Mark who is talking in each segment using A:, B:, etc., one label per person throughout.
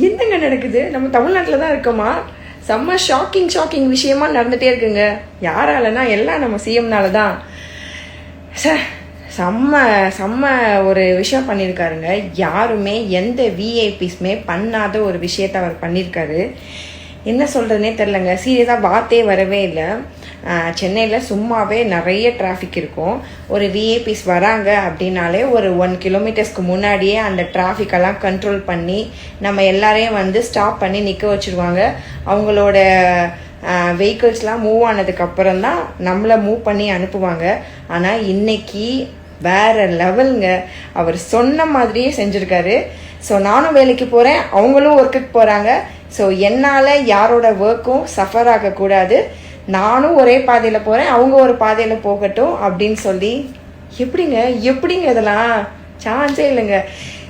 A: என்னங்க நடக்குது? நம்ம தமிழ்நாட்டில் தான் இருக்கோமா? செம்ம ஷாக்கிங் விஷயமா நடந்துகிட்டே இருக்குங்க. யாராலனா எல்லாம் நம்ம சிஎம்னால தான். சார் செம்ம ஒரு விஷயம் பண்ணியிருக்காருங்க. யாருமே எந்த விஐபிஸ்மே பண்ணாத ஒரு விஷயத்த அவர் பண்ணியிருக்காரு. என்ன சொல்கிறதுனே தெரிலங்க. சீரியஸாக வார்த்தையே வரவே இல்லை. சென்னையில் சும்மாவே நிறைய டிராஃபிக் இருக்கும். ஒரு விஐபிஸ் வராங்க அப்படின்னாலே ஒரு 1 கிலோமீட்டர்ஸ்க்கு முன்னாடியே அந்த டிராஃபிக்கெல்லாம் கண்ட்ரோல் பண்ணி நம்ம எல்லாரையும் வந்து ஸ்டாப் பண்ணி நிற்க வச்சுருவாங்க. அவங்களோட வெஹிக்கிள்ஸ்லாம் மூவ் ஆனதுக்கப்புறம் தான் நம்மளை மூவ் பண்ணி அனுப்புவாங்க. ஆனால் இன்னைக்கு வேற லெவலுங்க. அவர் சொன்ன மாதிரியே செஞ்சுருக்காரு. ஸோ நானும் வேலைக்கு போகிறேன், அவங்களும் ஒர்க்குக்கு போகிறாங்க. ஸோ என்னால் யாரோட ஒர்க்கும் சஃபர் ஆகக்கூடாது. நானும் ஒரே பாதையில் போகிறேன், அவங்க ஒரு பாதையில் போகட்டும் அப்படின்னு சொல்லி எப்படிங்க இதெல்லாம் சான்ஸே இல்லைங்க.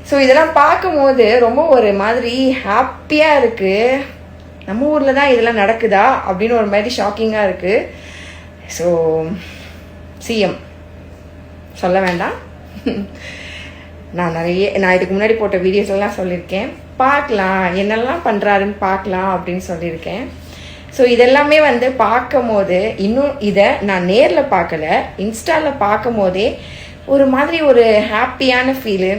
A: ஸோ இதெல்லாம் பார்க்கும்போது ரொம்ப ஒரு மாதிரி ஹாப்பியாக இருக்குது. நம்ம ஊரில் தான் இதெல்லாம் நடக்குதா அப்படின்னு ஒரு மாதிரி ஷாக்கிங்காக இருக்குது. ஸோ சிஎம் சொல்ல வேண்டாம். நான் இதுக்கு முன்னாடி போட்ட வீடியோஸ்லாம் சொல்லியிருக்கேன். பார்க்கலாம் என்னெல்லாம் பண்ணுறாருன்னு பார்க்கலாம் அப்படின்னு சொல்லியிருக்கேன். ஸோ இதெல்லாமே வந்து பார்க்கும் போது, இன்னும் இதை நான் நேரில் பார்க்கல, இன்ஸ்டாவில் பார்க்கும் போதே ஒரு மாதிரி ஒரு ஹாப்பியான ஃபீலு.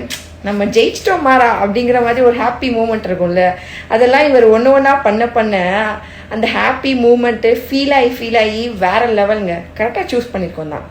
A: நம்ம ஜெயிச்சிட்டோம் மாறா அப்படிங்கிற மாதிரி ஒரு ஹாப்பி மூமெண்ட் இருக்கும்ல, அதெல்லாம் இவர் ஒன்றா பண்ண அந்த ஹாப்பி மூமெண்ட்டு ஃபீல் ஆகி வேற லெவலுங்க. கரெக்டாக சூஸ் பண்ணியிருக்கோம் தான்.